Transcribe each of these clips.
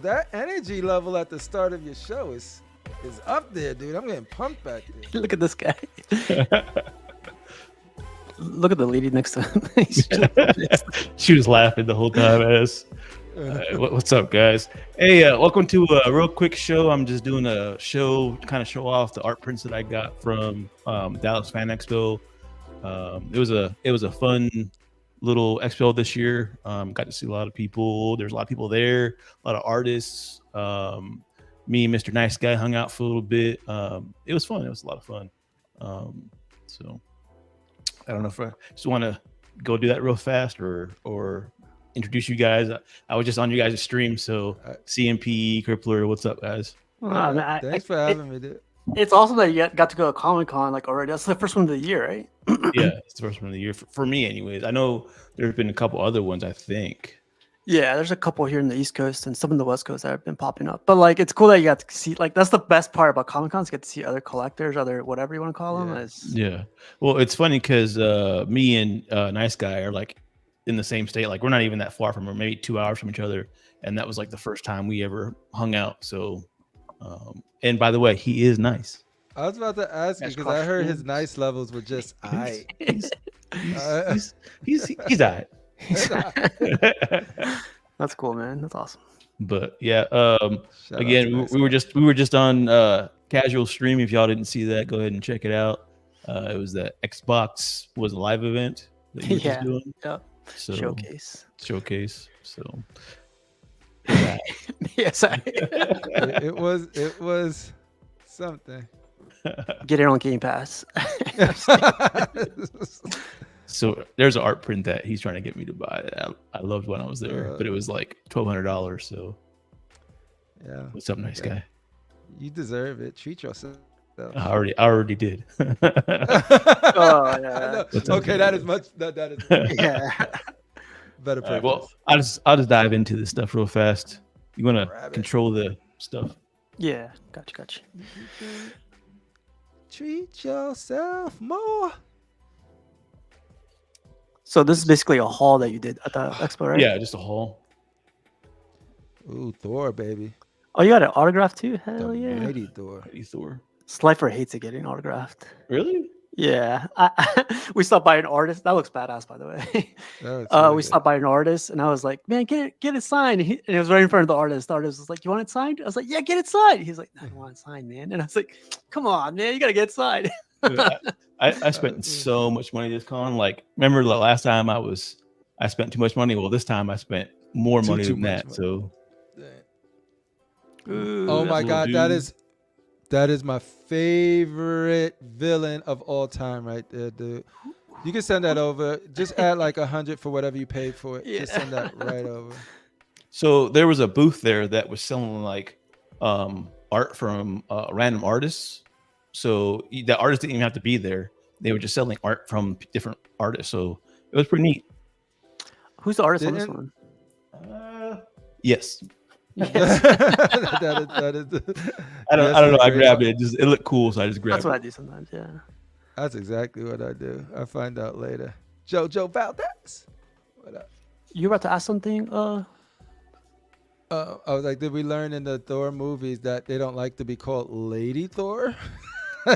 that energy level at the start of your show is up there, dude. I'm getting pumped back there. Look at this guy. Look at the lady next to him. She was laughing the whole time. What's up, guys? Hey, welcome to a real quick show. I'm just doing a show to kind of show off the art prints that I got from Dallas Fan Expo. It was a fun little expo this year. Got to see a lot of people. There's a lot of people there, a lot of artists. Me and Mr. Nice Guy hung out for a little bit. It was fun. It was a lot of fun. So I don't know if I just want to go do that real fast or introduce you guys. I was just on you guys' stream, so CMP, Crippler, what's up, guys? Thanks for having me, dude. It's awesome that you got to go to Comic-Con like already. That's the first one of the year, right? Yeah, it's the first one of the year for me anyways. I know there's been a couple other ones, I think. Yeah, there's a couple here in the East Coast and some in the West Coast that have been popping up. But like, it's cool that you got to see. Like, that's the best part about Comic Con is get to see other collectors, other whatever you want to call them. Yeah. Well, it's funny because me and Nice Guy are like in the same state. Like, we're not even that far from, or maybe 2 hours from each other. And that was like the first time we ever hung out. So, and by the way, he is nice. I was about to ask you because I heard his nice levels were just he's all right. That's cool, man. That's awesome. But yeah, again, we were just on casual stream. If y'all didn't see that, go ahead and check it out. It was the Xbox was a live event that you were just doing. Yeah. So, showcase. So yes, it was something. Get it on Game Pass. So there's an art print that he's trying to get me to buy. I loved when I was there, but it was like $1,200. So yeah, what's up, Nice Guy? You deserve it. Treat yourself. I already did. Oh, yeah. Okay, that is much. That is yeah. Better. Right, well, I'll just dive into this stuff real fast. You want to control the stuff? Yeah, gotcha. Treat yourself more. So this is basically a haul that you did at the expo, right? Yeah, just a haul. Ooh, Thor, baby. Oh, you got an autograph too? Hell yeah. Mighty Thor. Slifer hates it getting autographed. Really? Yeah. We stopped by an artist. That looks badass, by the way. We stopped by an artist, and I was like, man, get it signed. And it was right in front of the artist. The artist was like, you want it signed? I was like, yeah, get it signed. He's like, no, I don't want it signed, man. And I was like, come on, man, you got to get it signed. I spent so much money this con. Like, remember the last time I spent too much money? Well, this time I spent more money than that. Money. So, oh my God, that is my favorite villain of all time, right there, dude. You can send that over. Just add like 100 for whatever you paid for it. Yeah. Just send that right over. So there was a booth there that was selling like art from random artists. So the artists didn't even have to be there. They were just selling art from different artists. So it was pretty neat. Who's the artist on this one? Yes. that is I don't know. I grabbed it. It looked cool, so I just grabbed it. That's what I do sometimes, yeah. That's exactly what I do. I find out later. Jojo Valdez. What up? You were about to ask something? I was like, did we learn in the Thor movies that they don't like to be called Lady Thor?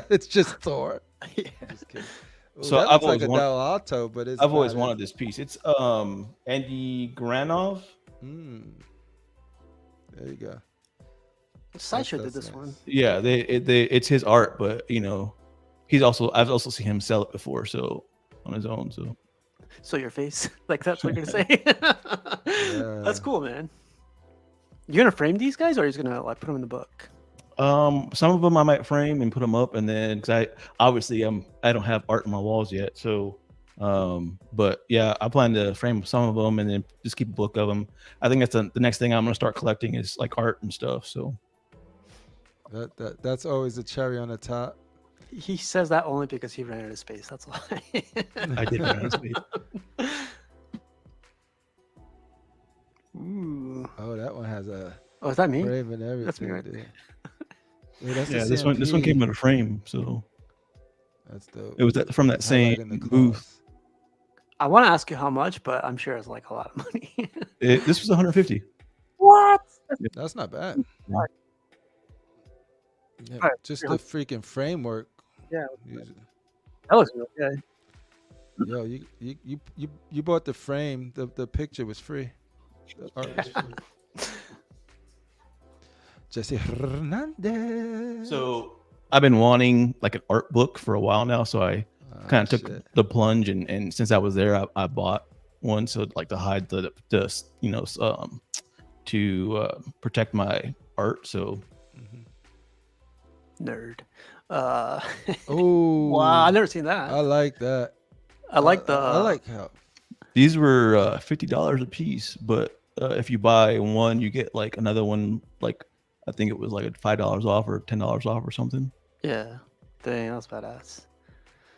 It's just Thor. Yeah. Just kidding. Ooh, So I've always like a Del Alto, but I've always wanted this piece. It's Andy Granov. There you go. Sideshow did this one. Yeah, it's his art, but you know, I've also seen him sell it before, so on his own. So your face, like that's what you're gonna say. Yeah. That's cool, man. You gonna frame these guys, or are you just gonna like put them in the book? Some of them I might frame and put them up, and then because I don't have art on my walls yet, so but yeah, I plan to frame some of them and then just keep a book of them. I think that's the next thing I'm gonna start collecting is like art and stuff. So that's always a cherry on the top. He says that only because he ran out of space. That's why. I did run out of space. Ooh. Oh, that one has a. Oh, is that me? Frame and everything. That's me right there. Yeah, this one came in a frame, so that's dope. It was from that same booth. I want to ask you how much, but I'm sure it's like a lot of money. This was 150. What? What? That's not bad. Right. Yeah, Right. just the freaking framework. Yeah. You- That was real good. Yo, you bought the frame. The picture was free. The art was free. Jesse Hernandez. So I've been wanting like an art book for a while now, so I kind of took the plunge, and since I was there, I bought one, so like to hide the to protect my art. So Nerd. Oh, wow, I've never seen that. I like that. I like I like how these were $50 a piece, but if you buy one, you get like another one. Like I think it was like $5 off or $10 off or something. Yeah, dang, that's badass.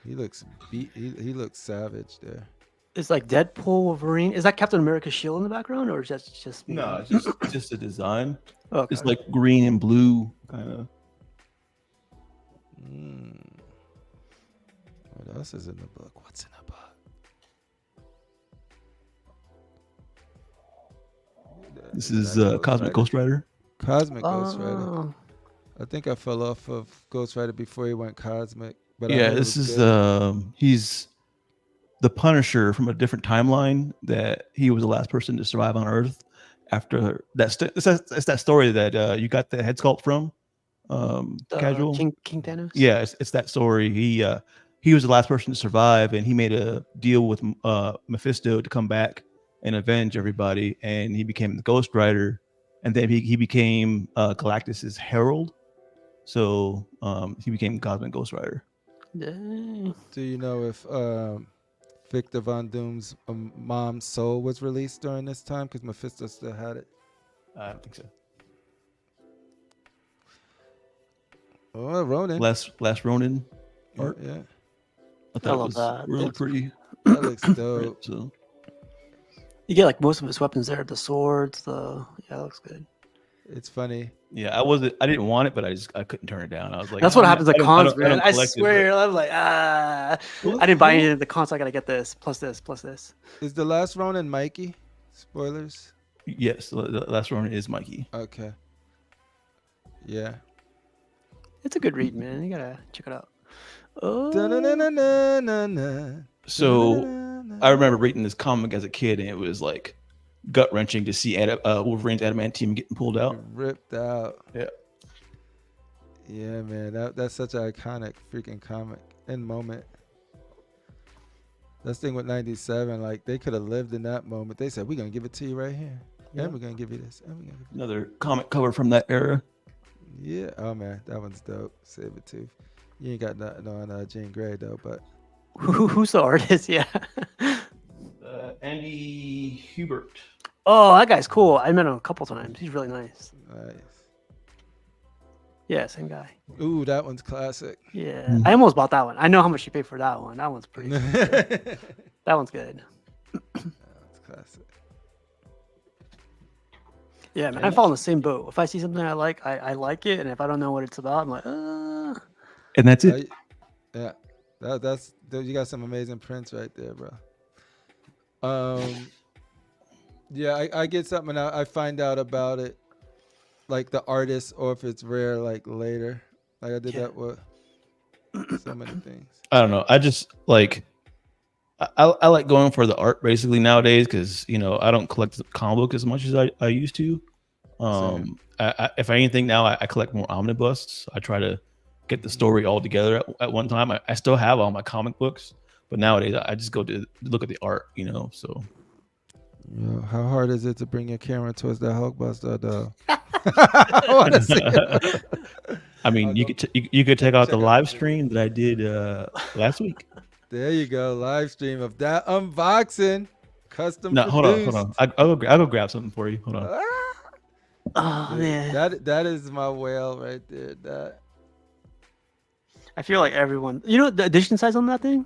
he looks he looks savage there. It's like Deadpool, Wolverine. Is that Captain America's shield in the background, or is that just me? No, it's just a design. Okay. It's like green and blue kind of. What else is in the book? What's in the book? This is Cosmic Ghost Rider. Cosmic Ghost Rider. I think I fell off of Ghost Rider before he went cosmic. But Yeah, this is he's the Punisher from a different timeline. That he was the last person to survive on Earth after that. It's that story that you got the head sculpt from. Casual King Thanos. Yeah, it's that story. He was the last person to survive, and he made a deal with Mephisto to come back and avenge everybody, and he became the Ghost Rider, and then he became Galactus's herald. So he became Cosmic Ghost Rider. Dang. Do you know if Victor Von Doom's mom's soul was released during this time? Because Mephisto still had it. I don't think so. Oh, Ronin. Last Ronin art. Yeah. I thought it was really pretty. That looks dope. So You get like most of his weapons there, the swords, yeah, it looks good. It's funny. Yeah, I didn't want it, but I couldn't turn it down. I was like, that's what happens at cons, man. I collect it, swear, I'm like, I didn't buy anything at the cons, so I gotta get this, plus this, plus this. Is the last Ronin Mikey? Spoilers? Yes, the last Ronin is Mikey. Okay. Yeah. It's a good read, man. You gotta check it out. Oh. So I remember reading this comic as a kid, and it was like gut wrenching to see Wolverine's adamantium getting pulled out, ripped out. Yeah. Yeah, man. That's such an iconic freaking comic and moment. That's the thing with 97, like they could have lived in that moment. They said, we're gonna give it to you right here. Yeah. And we're gonna give you this. And we're gonna give you another comic cover from that era. Yeah. Oh man, that one's dope. Sabretooth. You ain't got nothing on Jean Grey though, but who's the artist? Yeah. Andy Hubert. Oh, that guy's cool. I met him a couple times. He's really nice. Nice. Yeah, same guy. Ooh, that one's classic. Yeah, I almost bought that one. I know how much you paid for that one. That one's pretty. That one's good. That's classic. Yeah, man, I fall in the same boat. If I see something I like, I like it, and if I don't know what it's about, I'm like, And that's it. Yeah, that's you got some amazing prints right there, bro. Yeah, I get something and I find out about it, like the artist, or if it's rare, like later. Like I did that with so many things. I don't know. I just like I like going for the art basically nowadays because I don't collect the comic book as much as I used to. If anything now, I collect more omnibusts. I try to get the story all together at one time. I still have all my comic books, but nowadays I just go to look at the art, so. Yo, how hard is it to bring your camera towards that Hulkbuster though? I want to see it. I mean, you could check out the live stream that I did last week. There you go, live stream of that unboxing, custom. No, hold on. I'll go grab something for you. Hold on. Oh man, that is my whale right there. That. I feel like everyone. You know the edition size on that thing?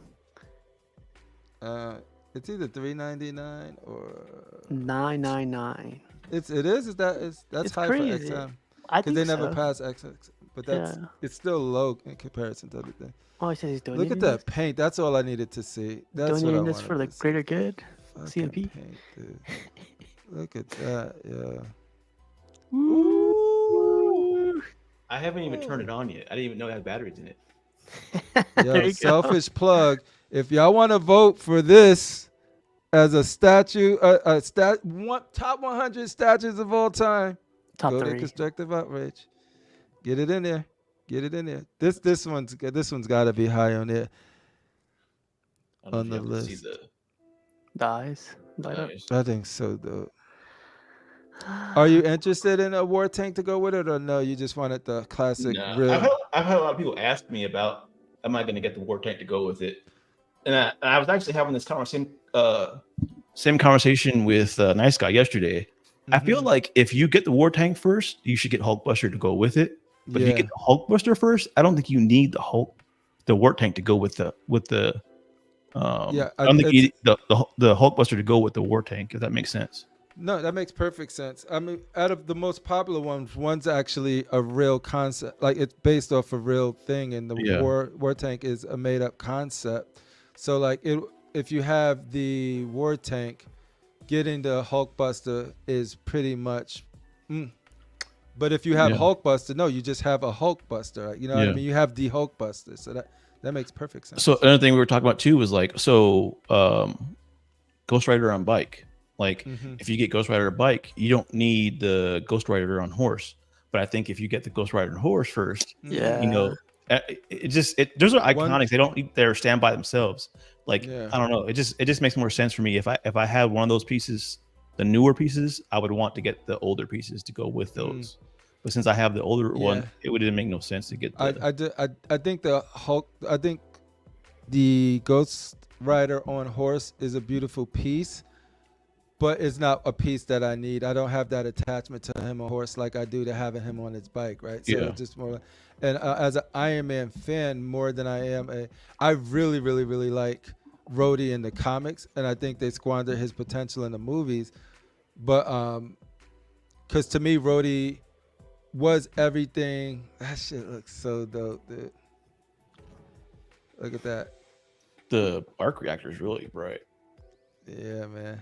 It's either $3.99 or $9.99. It is. That's it's high crazy. for XM. I think they never so. pass XX, but it's still low in comparison to everything. Oh, he says he's donating. Look at that paint. That's all I needed to see. That's donating what I this for the to greater good. Fucking CMP. paint, dude. Look at that, yeah. Ooh. I haven't even turned it on yet. I didn't even know it had batteries in it. There Yo, you go. selfish plug. If y'all want to vote for this as a statue, top 100 statues of all time, Top go to 3. constructive outrage. Get it in there. Get it in there. This one's got to be high on there I don't on know the if you have to see list. the Dies. Light up. nice. I think so, though. Are you interested in a war tank to go with it, or no? You just wanted the classic No, real. I've had a lot of people ask me about, am I going to get the war tank to go with it? And I was actually having this same conversation with Nice Guy yesterday. I feel like if you get the war tank first, you should get Hulkbuster to go with it. But if you get the Hulkbuster first, I don't think you need the war tank to go with the. Yeah, I don't think you need the Hulkbuster to go with the war tank. If that makes sense. No, that makes perfect sense. I mean, out of the most popular one's actually a real concept. Like it's based off a real thing, and the war tank is a made up concept. So like if you have the war tank, getting the Hulkbuster is pretty much. But if you have Hulkbuster, no, you just have a Hulkbuster. Right? You know what I mean? You have the Hulkbuster, so that makes perfect sense. So another thing we were talking about too was like Ghost Rider on bike. Like if you get Ghost Rider on bike, you don't need the Ghost Rider on horse. But I think if you get the Ghost Rider on horse first, those are iconic. They don't need their stand by themselves. Like I don't know. It just makes more sense for me if I had one of those pieces, the newer pieces, I would want to get the older pieces to go with those. But since I have the older one, it didn't make no sense to get. I think the Ghost Rider on horse is a beautiful piece, but it's not a piece that I need. I don't have that attachment to him on horse like I do to having him on his bike, right? So it's just more. And as an Iron Man fan, more than I am I really, really, really like Rhodey in the comics, and I think they squandered his potential in the movies. But because to me, Rhodey was everything. That shit looks so dope, dude. Look at that. The arc reactor is really bright. Yeah, man.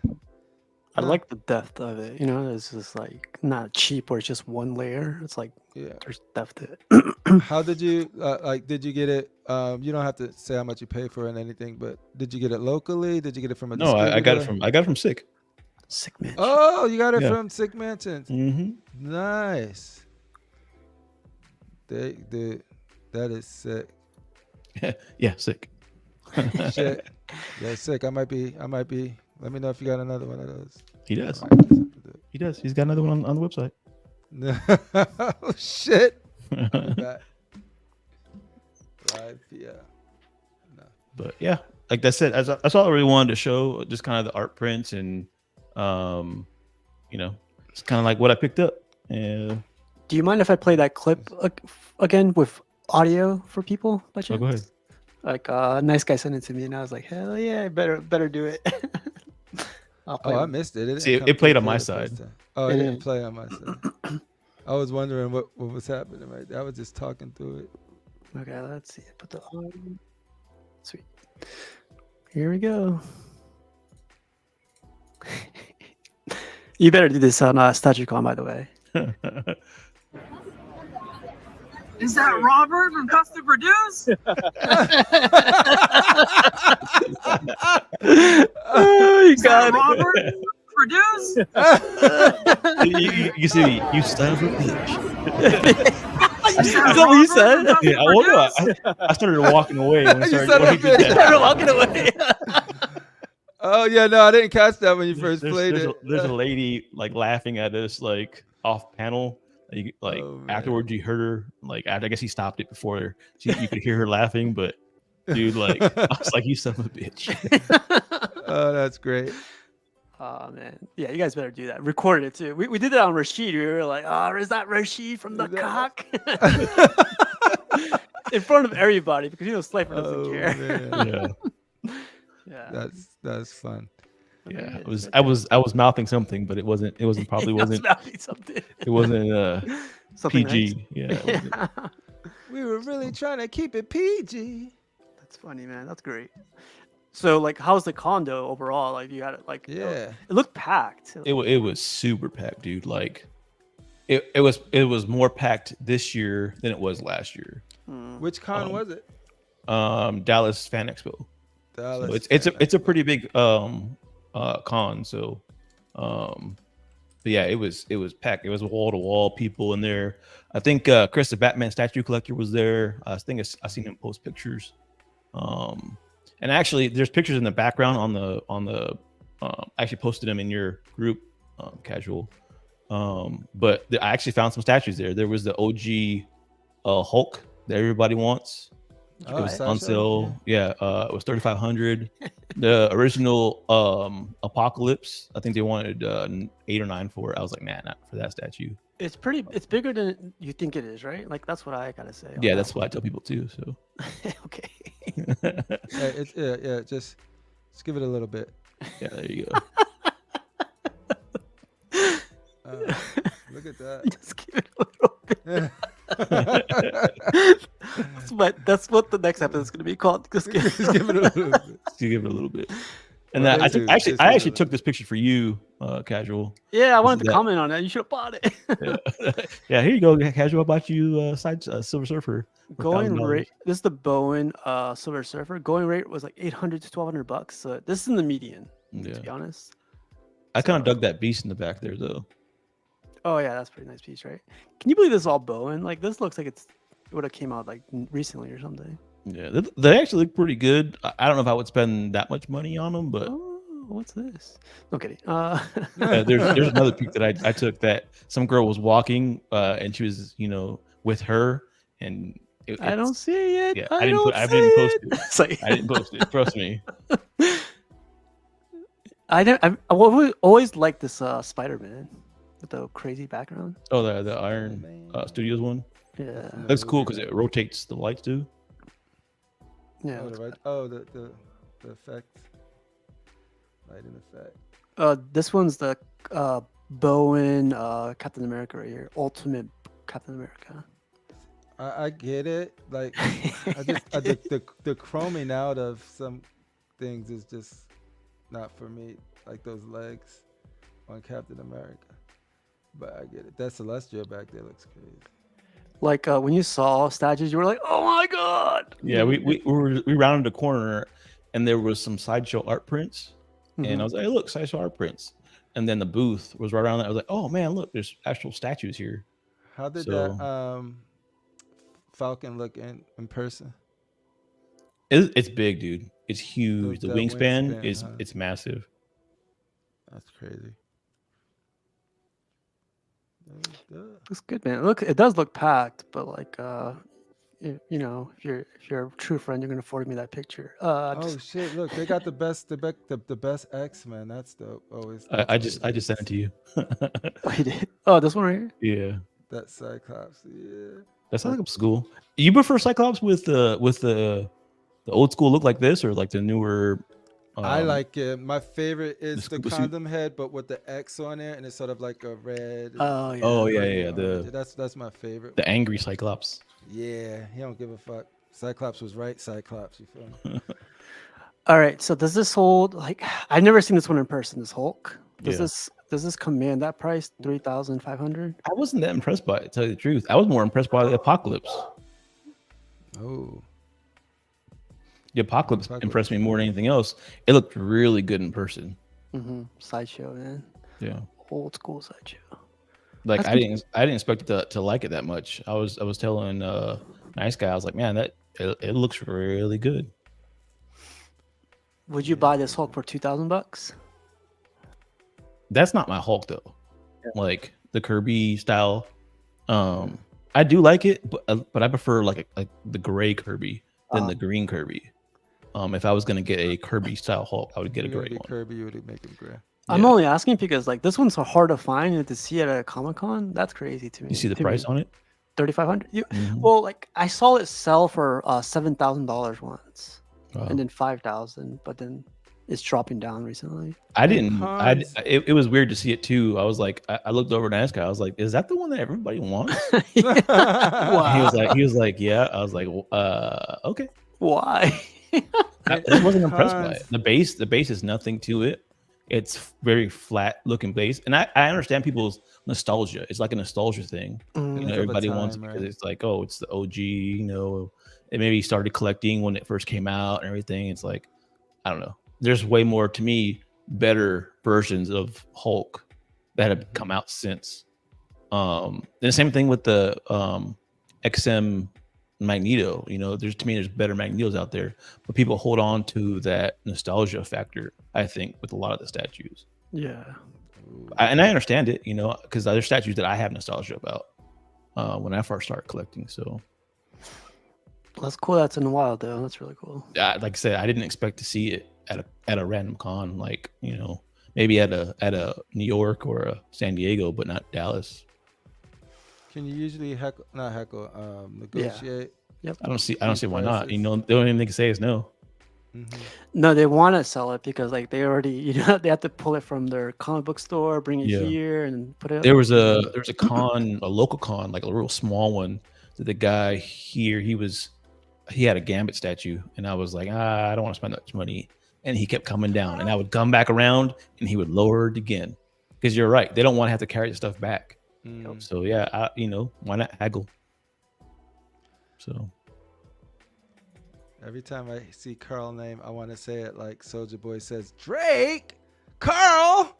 I like the depth of it. You know, it's just like not cheap where it's just one layer. It's like there's depth to it. How did you did you get it? You don't have to say how much you pay for it and anything, but did you get it locally? Did you get it from a distributor? I got it from Sick. Sick Mansion. Oh, you got it from Sick Mansions. Mm-hmm. Nice. That is sick. Yeah, Sick. Shit. Yeah, Sick. I might be. Let me know if you got another one of those. He does. He does. He's got another one on the website. Oh shit. Live, yeah. No. But yeah, like I said, that's all I really wanted to show. Just kind of the art prints and, it's kind of like what I picked up. And do you mind if I play that clip again with audio for people? By chance? Go ahead. Like Nice Guy sent it to me, and I was like, hell yeah, better do it. I missed it. See, it played on my side. Oh, it didn't play on my side. I was wondering what was happening right there. I was just talking through it. Okay, let's see. Put the on. Sweet. Here we go. You better do this on StatueCon, by the way. Is that Robert from Custom Produce? Oh, you got it. Robert Produce? you see, you son of a bitch. Is that what you said? Yeah, I started walking away when I started walking away. Oh yeah, no, I didn't catch that when you first played it. There's a lady like laughing at us like off panel. Afterwards, you heard her like. I guess he stopped it before you could hear her laughing. But dude, like, I was like, "You son of a bitch." Oh, that's great. Oh man, yeah, you guys better do that. Record it too. We did that on Rashid. We were like, "Oh, is that Rashid from the cock?" In front of everybody because Slifer doesn't care. Man. Yeah, that's fun. Yeah, I was mouthing something, but it wasn't mouthing something. It wasn't something PG. Nice. Yeah. We were really trying to keep it PG. That's funny, man. That's great. So, like, how's the condo overall? Like, you got it, like, yeah, it looked packed. It was super packed, dude. Like, It was more packed this year than it was last year. Which con was it? Dallas Fan Expo. Dallas. So it's a pretty big con. So but yeah, it was packed. It was wall to wall people in there. I think Chris, the Batman statue collector, was there. I think I seen him post pictures. And actually, there's pictures in the background on the. I actually posted them in your group, casual. But I actually found some statues there. There was the OG Hulk that everybody wants. It was on sale. Yeah, it was $3,500. The original Apocalypse, I think they wanted 8 or 9 for it. I was like, nah, not for that statue. It's bigger than you think it is, right? Like that's what I gotta say. Yeah, that's what I tell people too. So okay. Just give it a little bit. Yeah, there you go. Look at that. Just give it a little bit. That's what the next episode is going to be called. Just give it a little bit. Give it a little bit. And I actually took this picture for you, casual. Yeah, I wanted to comment on that. You should have bought it. Yeah, here you go, casual. I bought you Silver Surfer. Going rate. This is the Bowen Silver Surfer. Going rate was like $800 to $1,200. So this is in the median. To be honest, I kind of dug that beast in the back there, though. Oh yeah, that's a pretty nice piece, right? Can you believe this is all Bowen? Like this looks like it would have came out like recently or something. Yeah, they actually look pretty good. I don't know if I would spend that much money on them, but what's this? No kidding. There's another pic that I took that some girl was walking and she was with her and I don't see it yet. Yeah, I didn't post it. I didn't post it. Trust me. I always liked this Spider-Man with the crazy background. Oh, the Iron Studios one. Yeah, that's cool because it rotates the lights too. Yeah. The effect, lighting effect. This one's the Bowen Captain America right here, Ultimate Captain America. I get it. Like the chroming out of some things is just not for me. Like those legs on Captain America. But I get it. That Celestial back there looks crazy. Like when you saw statues, you were like, "Oh my god!" Yeah, we rounded a corner, and there was some sideshow art prints, and I was like, "Hey, look, sideshow art prints." And then the booth was right around that. I was like, "Oh man, look, there's actual statues here." How did that Falcon look in person? It's big, dude. It's huge. The wingspan is it's massive. That's crazy. Looks good, man. Look, it does look packed, but like, if you're a true friend, you're gonna forward me that picture. Shit! Look, they got the best X-Men. That's dope. Always. I just sent it to you. Oh, you did? Oh, this one right here. Yeah. That Cyclops. Yeah. That sounds like a school. You prefer Cyclops with the old school look like this, or like the newer? I like it. My favorite is the condom head, but with the X on it, and it's sort of like a red. Oh yeah. Oh yeah. That's my favorite. The angry Cyclops. Yeah, he don't give a fuck. Cyclops was right. Cyclops, you feel me? All right. So does this hold? Like, I've never seen this one in person. This Hulk. Does this command that price? $3,500. I wasn't that impressed by it. To tell you the truth, I was more impressed by the Apocalypse. Oh. The Apocalypse impressed me more than anything else. It looked really good in person. Sideshow, man. Yeah. Old school sideshow. Like I didn't expect it to like it that much. I was telling Nice Guy, I was like, man, it looks really good. Would you buy this Hulk for $2,000? That's not my Hulk though. Like the Kirby style. I do like it, but I prefer like the gray Kirby than the green Kirby. If I was gonna get a Kirby style Hulk, I would get a gray one. Kirby, you would make him gray. I'm only asking because like this one's so hard to find and to see at a Comic-Con. That's crazy to me. You see the price on it? $3,500. Well, like I saw it sell for $7,000 once, and then $5,000, but then it's dropping down recently. It was weird to see it too. I was like, I looked over at Nice Guy. I was like, is that the one that everybody wants? Wow. He was like, yeah. I was like, okay. Why? I wasn't impressed by it. The base is nothing to it. it's very flat looking base, and I understand people's nostalgia. It's like a nostalgia thing. Everybody wants it because it's like, oh, it's the OG. And maybe started collecting when it first came out and everything. It's like, I don't know. There's way more, to me, better versions of Hulk that have come out since. And the same thing with the XM Magneto. There's better Magnetos out there, but people hold on to that nostalgia factor, I think, with a lot of the statues. Yeah. And I understand it, because there's statues that I have nostalgia about when I first started collecting. So that's cool. That's in the wild, though. That's really cool. Like I said, I didn't expect to see it at a random con, like maybe at a New York or a San Diego, but not Dallas. Can you usually negotiate? Yeah. Yep. I don't see why not. The only thing they can say is no. Mm-hmm. No, they want to sell it because like they already, they have to pull it from their comic book store, bring it here, and put it. There was a con, a local con, like a real small one, that the guy here he had a Gambit statue, and I was like, I don't want to spend that much money, and he kept coming down, and I would come back around, and he would lower it again, because you're right, they don't want to have to carry the stuff back. So yeah, why not haggle? So every time I see Carl name, I want to say it like Soulja Boy says, Drake, Carl.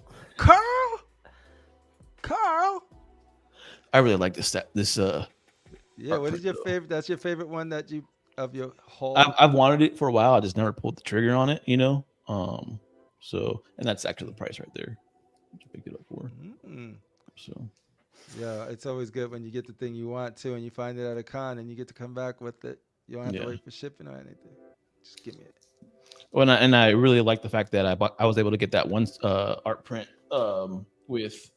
I really like this. Yeah, what is your favorite? That's your favorite one that you of your whole. I've wanted it for a while. I just never pulled the trigger on it. So and that's actually the price right there, which I picked it up for. So. Yeah, it's always good when you get the thing you want to, and you find it at a con, and you get to come back with it. You don't have to wait for shipping or anything. Just give me it. Well, and I really like the fact that I was able to get that one art print with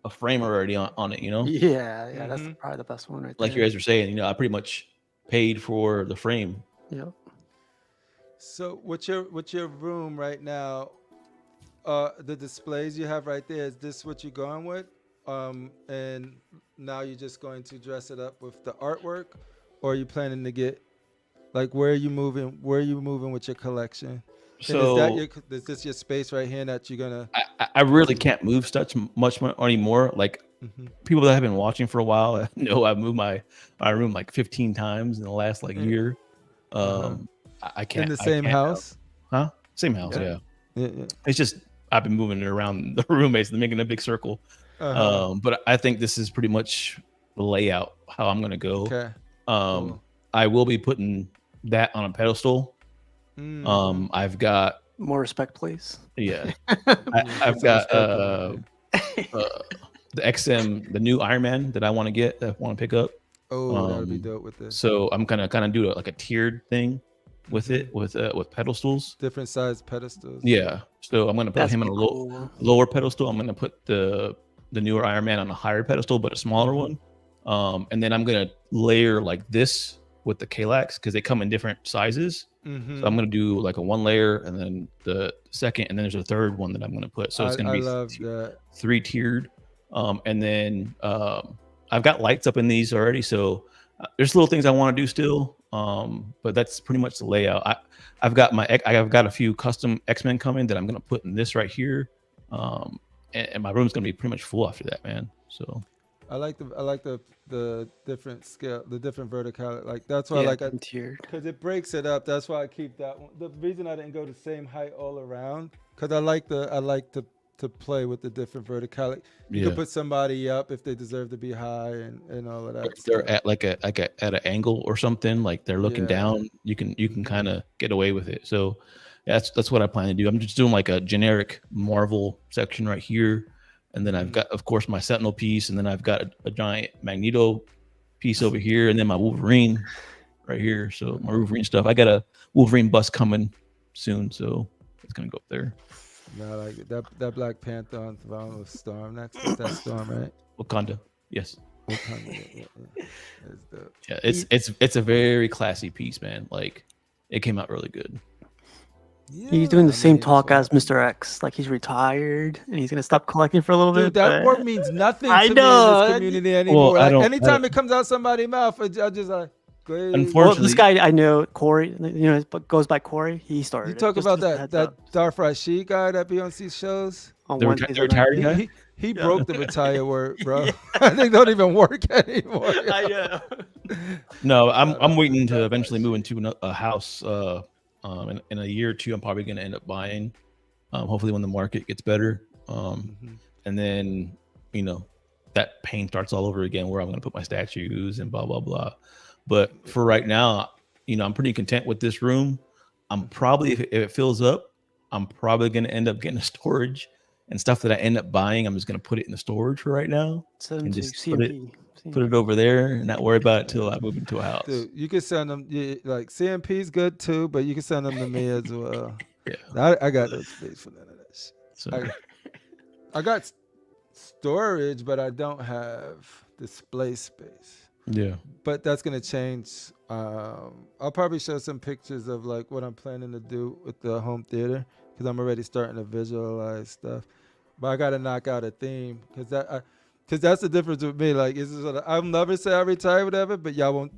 a frame already on it. Yeah, that's probably the best one right there. Like you guys were saying, I pretty much paid for the frame. Yep. So what's your room right now? The displays you have right there, is this what you're going with? And now you're just going to dress it up with the artwork, or are you planning to get, like, where are you moving with your collection? So is this your space right here that you're gonna? I really can't move much anymore. Like people that have been watching for a while know I've moved my room like 15 times in the last year. I can't in the same house. Same house, yeah. It's just I've been moving it around the roommates and making a big circle. But I think this is pretty much the layout how I'm gonna go. Okay. Cool. I will be putting that on a pedestal. I've got more respect, please. Yeah, I've got the XM, the new Iron Man that I want to get, that I want to pick up. That would be dope with this. So I'm gonna kind of do a tiered thing with it, with pedestals, different size pedestals. Yeah. So I'm gonna put him on a lower pedestal. I'm gonna put the newer Iron Man on a higher pedestal, but a smaller one. And then I'm gonna layer like this with the Kalax because they come in different sizes. So I'm gonna do like a one layer, and then the second, and then there's a third one that I'm gonna put. So it's gonna be three tiered. And then I've got lights up in these already. So there's little things I want to do still. But that's pretty much the layout. I've got a few custom X-Men coming that I'm gonna put in this right here. And my room's gonna be pretty much full after that, man. So I like the different scale, the different verticality. Like that's why I like it tiered, because it breaks it up. That's why I keep that one. The reason I didn't go the same height all around, because I like to play with the different verticality. You can put somebody up if they deserve to be high and all of that. If they're at at an angle or something, like they're looking down, you can kind of get away with it. So that's what I plan to do. I'm just doing like a generic Marvel section right here. And then I've got, of course, my Sentinel piece, and then I've got a giant Magneto piece over here, and then my Wolverine right here. So my Wolverine stuff. I got a Wolverine bus coming soon, so it's gonna go up there. No, like that Black Panther on Throne with Storm. That's Storm, right? Wakanda, yes. Wakanda, yeah. That's dope. Yeah, it's a very classy piece, man. Like it came out really good. Yeah, he's doing the same talk as Mr. X, like he's retired and he's gonna stop collecting for a little bit. That word means nothing to me in this community anymore. Well, anytime it comes out somebody's mouth, I just like, Unfortunately, this guy I know, Corey, goes by Corey. He started. You talk about that Darth Rashid guy that be on these shows. On the retired guy. He broke the retire word, bro. I think don't even work anymore. I know. No, I'm waiting to eventually move into a house. In a year or two, I'm probably going to end up buying. Hopefully, when the market gets better, and then that pain starts all over again, where I'm going to put my statues and blah blah blah. But for right now, I'm pretty content with this room. I'm probably, if it fills up, I'm probably going to end up getting a storage and stuff that I end up buying. I'm just going to put it in the storage for right now and just put it over there and not worry about it till I move into a house. Dude, you can send them, like CMP's good too, but you can send them to me as well. Yeah, I got no space for none of that shit. So. I got storage, but I don't have display space. Yeah, but that's gonna change. I'll probably show some pictures of like what I'm planning to do with the home theater because I'm already starting to visualize stuff. But I gotta knock out a theme because that's the difference with me. Like, I'll never say I retire, whatever, but y'all won't.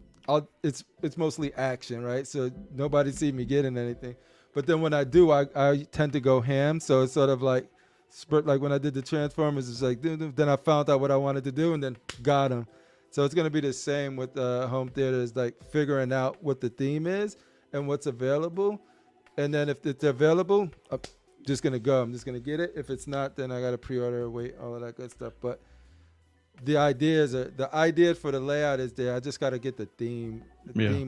It's mostly action, right? So nobody see me getting anything. But then when I do, I tend to go ham. So it's sort of like when I did the Transformers, it's like then I found out what I wanted to do and then got them. So it's going to be the same with home theaters, like figuring out what the theme is and what's available. And then if it's available, I'm just going to go. I'm just going to get it. If it's not, then I got to pre-order, wait, all of that good stuff. But the idea for the layout is there. I just got to get the theme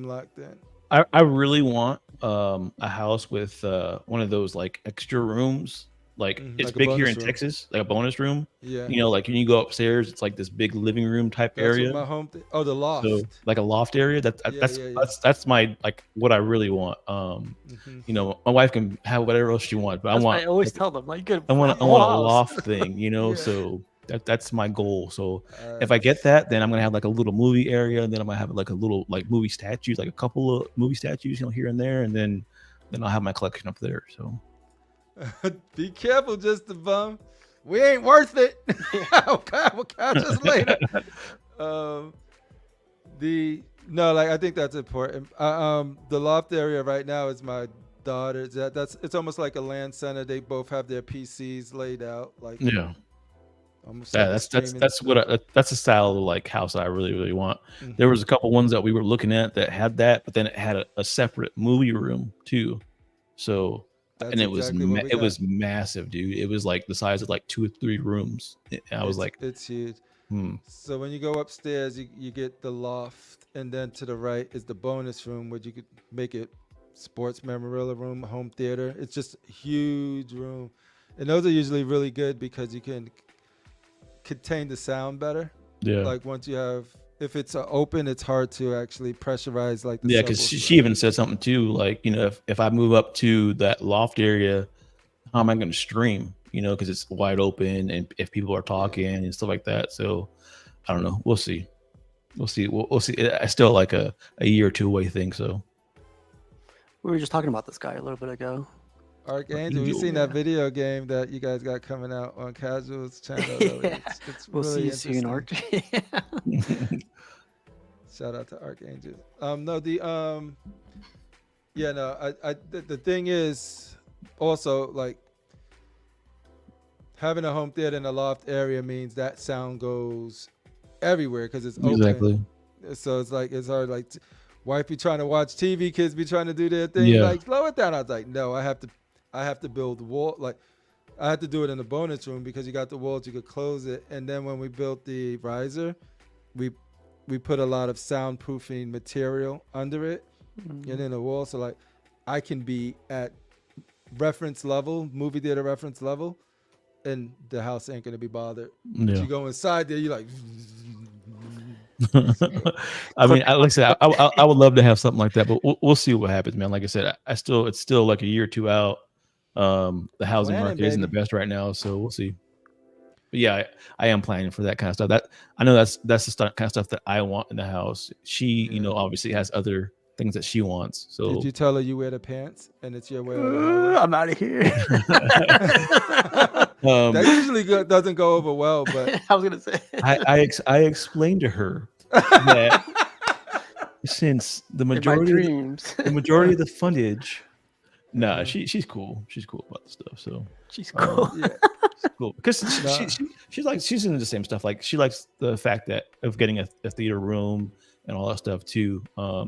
locked in. I really want a house with one of those like extra rooms. Like it's like big here in Texas, like a bonus room. Yeah. Like when you go upstairs, it's like this big living room type area. My home the loft. So, like a loft area. That's my like what I really want. My wife can have whatever else she wants, but I always tell them like good. I want a loft thing, so that's my goal. So if I get that, then I'm gonna have like a little movie area, and then I'm gonna have like a little like movie statues, like a couple of movie statues, here and there, and then I'll have my collection up there. So. Be careful, just the bum. We ain't worth it. We'll catch us later. I think that's important. The loft area right now is my daughter's. It's almost like a LAN center. They both have their PCs laid out. Like that's the style of like house I really really want. There was a couple ones that we were looking at that had that, but then it had a separate movie room too. So. That's it was massive, dude. It was like the size of like 2 or 3 rooms. It's huge. So when you go upstairs, you get the loft, and then to the right is the bonus room, where you could make it sports memorabilia room, home theater. It's just a huge room, and those are usually really good because you can contain the sound better. Yeah. Like once you have. If it's open, it's hard to actually pressurize like the because she even said something too, like if I move up to that loft area, how am I going to stream? Because it's wide open and if people are talking and stuff like that. So I don't know. We'll see. We'll see. It's still like a year or two away thing. So we were just talking about this guy a little bit ago. Archangel, you seen that video game that you guys got coming out on Casual's channel? It's we'll really see you soon, Arch. Shout out to Archangel. The thing is also like having a home theater in a loft area means that sound goes everywhere because it's open. Exactly. So it's like it's hard like wife be trying to watch TV, kids be trying to do their thing. Yeah. Like slow it down. I was like, no, I have to build wall. Like I had to do it in the bonus room because you got the walls, you could close it. And then when we built the riser, we put a lot of soundproofing material under it and in the wall. So like I can be at reference level, movie theater reference level, and the house ain't gonna be bothered. Yeah. You go inside there, you're like. I mean, like I said, I would love to have something like that, but we'll see what happens, man. Like I said, it's still like a year or two out. The housing market isn't the best right now, so we'll see. But yeah, I am planning for that kind of stuff. That I know that's the kind of stuff that I want in the house. She, obviously has other things that she wants. So did you tell her you wear the pants and it's your way? I'm out of here. That usually doesn't go over well, but I was gonna say I explained to her that since the In my majority dreams. of the fundage. Nah, she's cool. She's cool about the stuff. So She's cool. Yeah. it's cool because Nah. she's into the same stuff. Like she likes the fact that of getting a theater room and all that stuff too.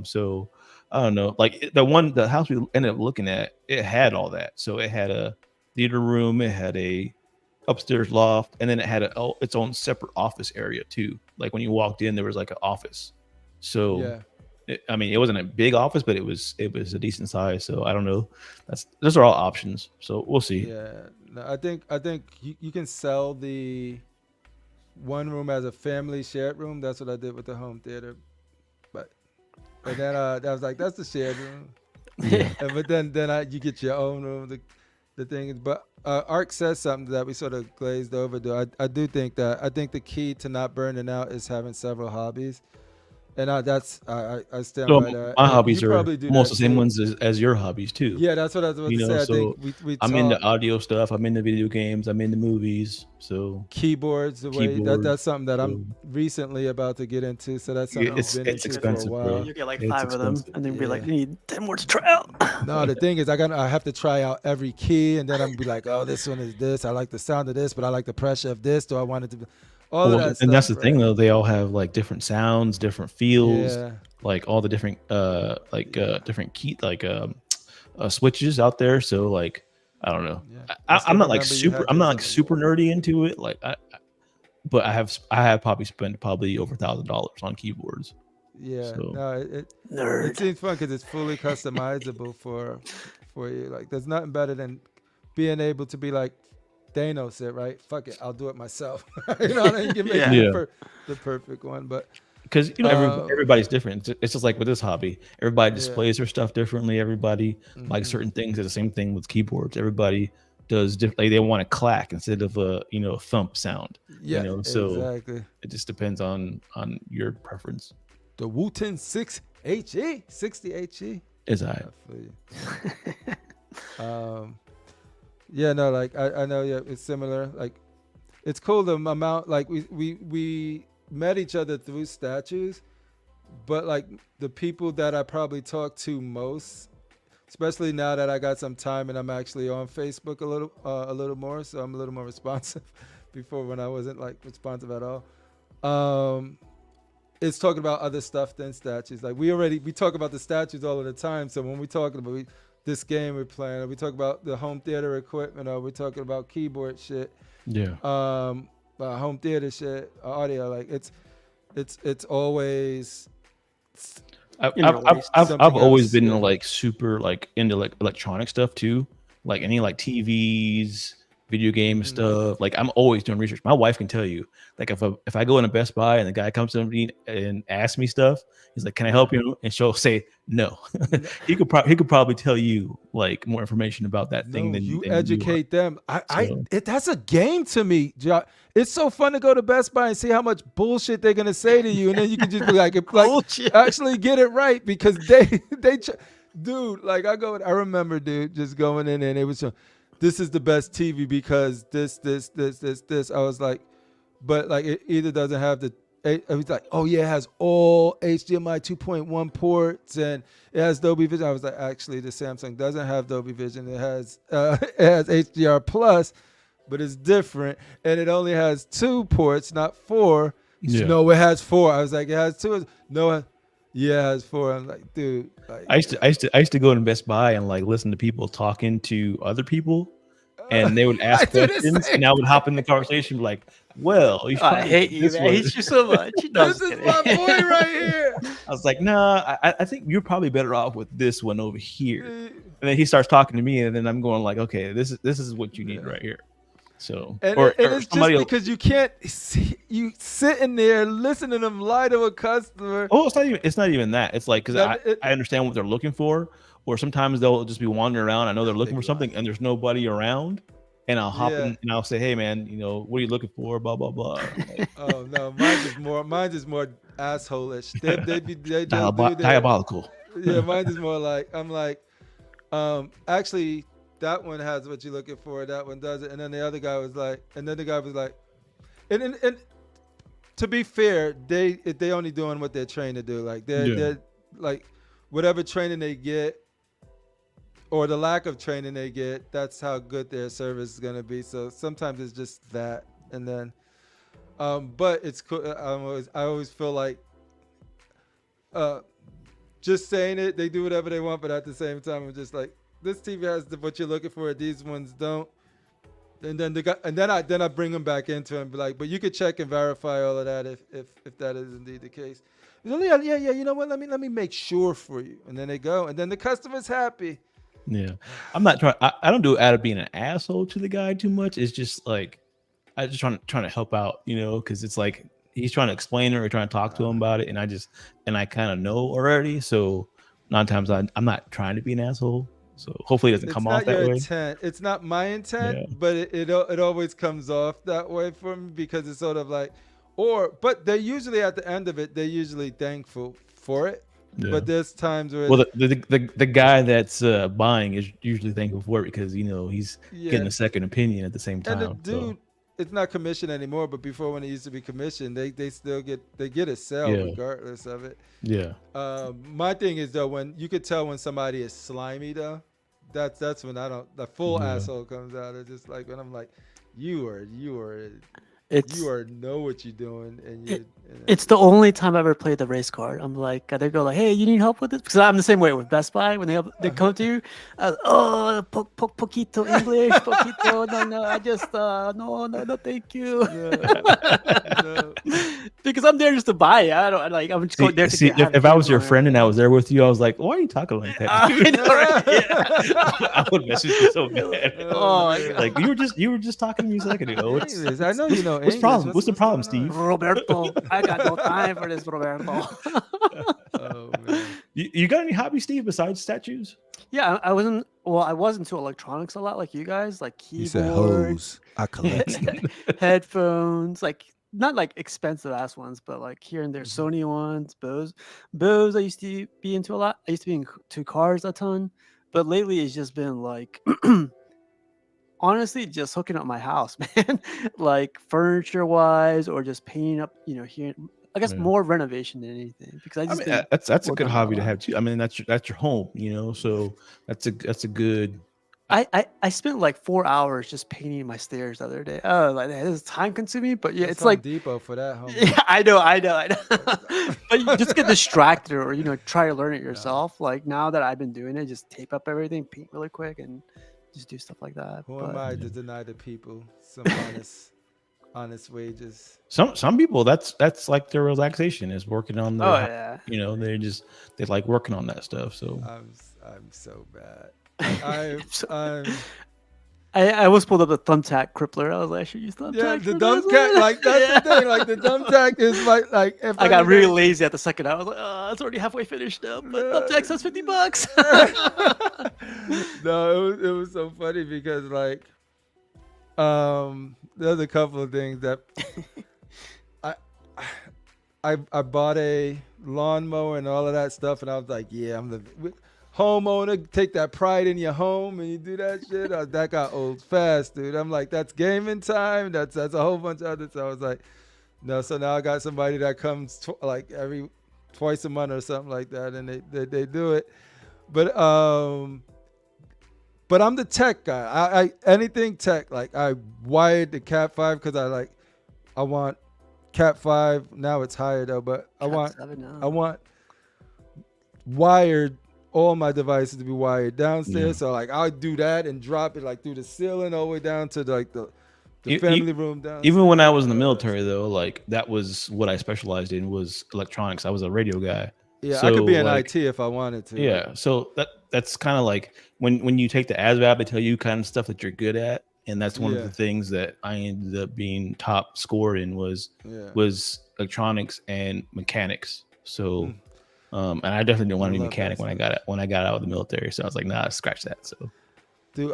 So I don't know. Like the house we ended up looking at, it had all that. So it had a theater room, it had a upstairs loft, and then it had its own separate office area too. Like when you walked in, there was like an office. So Yeah. I mean, it wasn't a big office, but it was a decent size. So I don't know. Those are all options. So we'll see. Yeah. No, I think you can sell the one room as a family shared room. That's what I did with the home theater. And then I was like, that's the shared room. Yeah. But then you get your own room. The thing is, but Ark says something that we sort of glazed over. I do think that the key to not burning out is having several hobbies. And I stand So by that. my And hobbies you are probably do almost that the same too. ones as your hobbies too. Yeah, that's what I was about to say. I So think we I'm into talked audio stuff. I'm into video games. I'm into movies. So keyboards. That's something that I'm recently about to get into. So that's something it's I've been into expensive, for a bro. while. You get like It's 5 of them, expensive. and then be like, Yeah. you need 10 more to try out. No, the thing is, I have to try out every key, and then I'm be like, oh, this one is this. I like the sound of this, but I like the pressure of this. Do I want it to be all of that stuff? And that's the thing right? though, they all have like different sounds, different feels, Yeah. like all the different different key switches out there. So like I don't know. Yeah. I'm not like remember you had I'm not like yours on- super nerdy into it. Like but I have probably spent over $1,000 on keyboards. Yeah. So- No, it Nerd. seems fun because it's fully customizable for you. Like, there's nothing better than being able to be like Dano said, right? Fuck it, I'll do it myself. You know what I mean? You make Yeah. the perfect one, but Because everybody's different. It's just like with this hobby. Everybody displays their stuff differently. Everybody likes certain things. It's the same thing with keyboards. Everybody does different. Like they want a clack instead of a thump sound. yeah, So exactly. it just depends on your preference. The Wooten 6HE, 60HE. Is I feel you. Yeah, no, like I know, yeah, it's similar. Like, it's cool the amount. Like we met each other through statues, but like the people that I probably talk to most, especially now that I got some time and I'm actually on Facebook a little more, so I'm a little more responsive. Before, when I wasn't like responsive at all, it's talking about other stuff than statues. Like we talk about the statues all of the time. So when we talking about this game we're playing, or we talk about the home theater equipment, or we're talking about keyboard shit, Yeah. home theater shit, audio, like it's always. I've always been yeah. like super like into like electronic stuff too, like any like TVs, video game stuff. Like I'm always doing research. My wife can tell you, like if I go in a Best Buy and the guy comes to me and asks me stuff, he's like, "Can I help you?" And she'll say no. he could probably tell you like more information about that thing than you than educate them. So- That's a game to me. It's so fun to go to Best Buy and see how much bullshit they're gonna say to you, and then you can just be like actually get it right, because dude. Like I remember, dude, just going in and it was. This is the best TV because this. I was like, but like it either doesn't have the. It was like, oh yeah, it has all HDMI 2.1 ports and it has Dolby Vision. I was like, actually, the Samsung doesn't have Dolby Vision. It has HDR plus, but it's different, and it only has 2 ports, not 4. Yeah. No, it has 4. I was like, it has 2. No, yeah, it has 4. I'm like, dude. Like, I used to go to Best Buy and like listen to people talking to other people, and they would ask questions, and I would hop in the conversation like, "Well, you I hate you. this Man. I one." hate you so much. this is my boy right here. I was like, "Nah, I think you're probably better off with this one over here." And then he starts talking to me, and then I'm going like, "Okay, this is what you need right here." So, And or it's somebody just because you can't see, you sitting there listening to them lie to a customer. Oh, it's not even that. It's like because That- I understand what they're looking for, or sometimes they'll just be wandering around. I know they're looking for be something, and there's nobody around, and I'll hop Yeah. in and I'll say, "Hey, man, what are you looking for?" Blah blah blah. Like, Oh no, mine's is more asshole-ish. They'll do their- diabolical. Yeah, mine is more like, I'm like, actually, that one has what you're looking for. That one does it. And then the other guy was like, and to be fair, they only doing what they're trained to do. Like they're like whatever training they get or the lack of training they get, that's how good their service is gonna be. So sometimes it's just that, and then, but it's cool. I always feel like, uh, just saying it, they do whatever they want, but at the same time, I'm just like, this TV has what you're looking for. These ones don't. And then I bring them back into it and be like, but you could check and verify all of that if that is indeed the case. Yeah. You know what? Let me make sure for you. And then they go, and then the customer's happy. Yeah, I'm not trying. I don't do it out of being an asshole to the guy too much. It's just like I just trying to help out, because it's like he's trying to explain it or trying to talk to him about it, and I kind of know already. So 9 times I'm not trying to be an asshole. So hopefully it doesn't come off that way. Intent. It's not my intent, but it always comes off that way for me because it's sort of like, but they're usually at the end of it, they're usually thankful for it. Yeah. But there's times where the guy that's buying is usually thankful for it because he's getting a second opinion at the same time. And the dude, it's not commission anymore, but before when it used to be commission, they still get a sale regardless of it. Yeah. My thing is though, when you could tell when somebody is slimy though, that's when the full asshole comes out. It's just like when I'm like, you are know what you're doing, and it's the only time I ever played the race card. I'm like, they go like, hey, you need help with this? Because I'm the same way with Best Buy when they come to you. Poquito English, poquito. No, I just no, thank you. No. Because I'm there just to buy it. I'm just going there to if I was your friend and I was there with you, I was like, why are you talking like that? I know, right? I would message you so bad. Like you were just talking to me a second ago. I know you know. What's the problem, Steve? Roberto, I got no time for this, Roberto. Oh man. You got any hobbies, Steve, besides statues? Yeah, I wasn't into electronics a lot like you guys, like keyboards. You said hose. I collect headphones, like not like expensive ass ones, but like here and there, Sony ones, Bose. I used to be into a lot. I used to be into cars a ton, but lately it's just been like. Honestly, just hooking up my house, man. Like furniture wise, or just painting up, here. I guess more renovation than anything. Because that's a good hobby to have too. I mean, that's your home, So that's a good. I spent like 4 hours just painting my stairs the other day. Oh, like that is time consuming, but yeah, it's like Depot for that. Home. Yeah, I know. But you just get distracted, or try to learn it yourself. Like now that I've been doing it, just tape up everything, paint really quick, and just do stuff like that. Who am I to deny the people some honest wages? Some people that's like their relaxation is working on their. Oh yeah. They like working on that stuff. So I'm so bad. I almost pulled up the thumbtack crippler. I was like, I should use thumbtack. Yeah, the thumbtack, like that's the thing. Like the thumbtack is like. If I got really lazy at the second. I was like, it's already halfway finished up. But thumbtack says $50. No, it was so funny because like, there's a couple of things that I bought a lawnmower and all of that stuff, and I was like, yeah, I'm the homeowner, take that pride in your home and you do that shit. That got old fast, dude. I'm like, that's gaming time. That's a whole bunch of other. So I was like, no. So now I got somebody that comes twice a month or something like that, and they do it. But I'm the tech guy. I anything tech. Like I wired the Cat 5 because I want Cat 5. Now it's higher though, but I want wired. All my devices to be wired downstairs, so like I'll do that and drop it like through the ceiling all the way down to like the family room downstairs. Even when I was in the military, though, like that was what I specialized in was electronics. I was a radio guy. Yeah, so, I could be in IT if I wanted to. Yeah, so that's kind of like when you take the ASVAB, they tell you kind of stuff that you're good at, and that's one of the things that I ended up being top scored in was electronics and mechanics. So. And I definitely didn't want to be a mechanic when I got out of the military. So I was like, nah, scratch that. So, dude,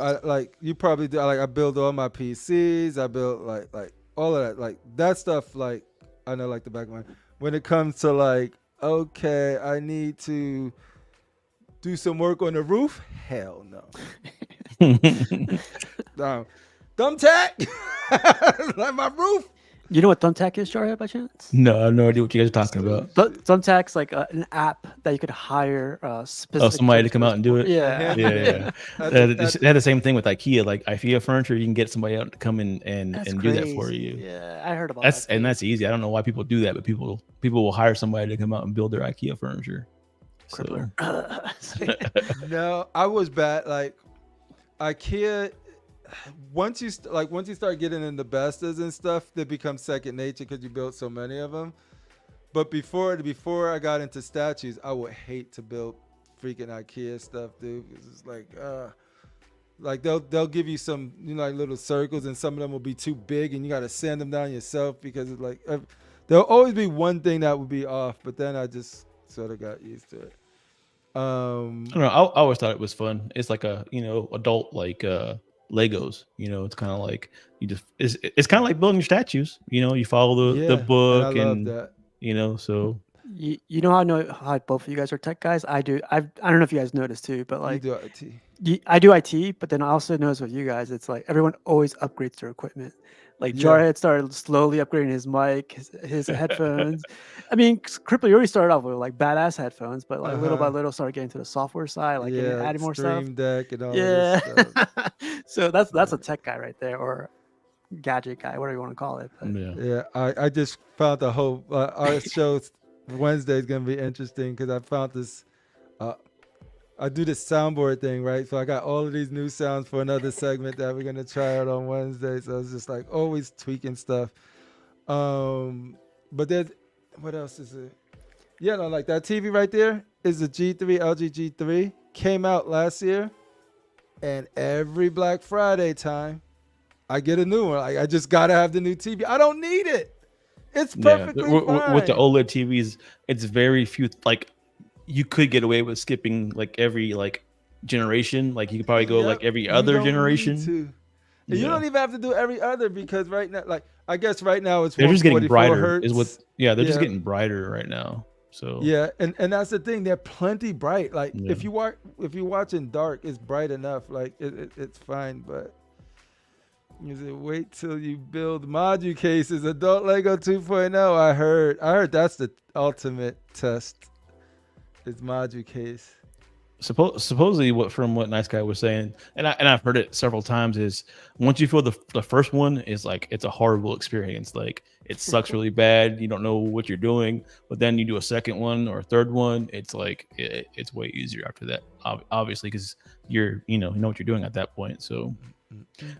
you probably do. I build all my PCs. I built like all of that, like that stuff. Like I know, like the back of my. When it comes to like, okay, I need to do some work on the roof. Hell no. No. Thumbtack, like my roof. You know what Thumbtack is, Jarhead, by chance? No, I have no idea what you guys are talking about. Thumbtack's like an app that you could hire specific somebody to come out and do it. Yeah. Yeah. They had the same thing with IKEA. Like IKEA furniture, you can get somebody out to come in and do that for you. Yeah, I heard about that. And that's easy. I don't know why people do that, but people will hire somebody to come out and build their IKEA furniture. So. No, I was bad. Like IKEA, once you start getting into Bestas and stuff, they become second nature because you built so many of them. But before I got into statues, I would hate to build freaking IKEA stuff, dude. It's like they'll give you some, like little circles, and some of them will be too big, and you got to sand them down yourself because it's like there'll always be one thing that would be off. But then I just sort of got used to it. I don't know. I always thought it was fun. It's like a adult like Legos. It's kind of like it's kind of like building your statues. You follow the book, and I love that. So you know how both of you guys are tech guys. I don't know if you guys noticed too, but like you do IT. I do IT, but then I also notice with you guys, it's like everyone always upgrades their equipment. Like Jarhead started slowly upgrading his mic, his headphones. I mean, Cripple, you already started off with like badass headphones, but like little by little started getting to the software side, like adding more stuff. Stream Deck and all this stuff. So that's a tech guy right there, or gadget guy, whatever you want to call it. But. I just found the whole our show Wednesday is gonna be interesting because I found this. I do this soundboard thing, right? So I got all of these new sounds for another segment that we're gonna try out on Wednesday. So it's just like always tweaking stuff. But there's what else is it? Yeah, no, like that TV right there is a LG G3. Came out last year, and every Black Friday time, I get a new one. Like I just gotta have the new TV. I don't need it. It's perfectly fine. With the OLED TVs, it's very few. Like you could get away with skipping like every generation. Like you could probably go like every other generation. You don't even have to do every other because right now, like I guess right now it's they're just getting brighter. Hertz. They're just getting brighter right now. So and that's the thing. They're plenty bright. Like if you watch in dark, it's bright enough. Like it's fine, but. You say, wait till you build module cases. Adult Lego 2.0. I heard that's the ultimate test. It's module case. Supposedly, from what Nice Guy was saying, and I've heard it several times, is once you feel the first one is like it's a horrible experience. Like it sucks really bad. You don't know what you're doing, but then you do a second one or a third one. It's like it's way easier after that. Obviously, because you know what you're doing at that point. So.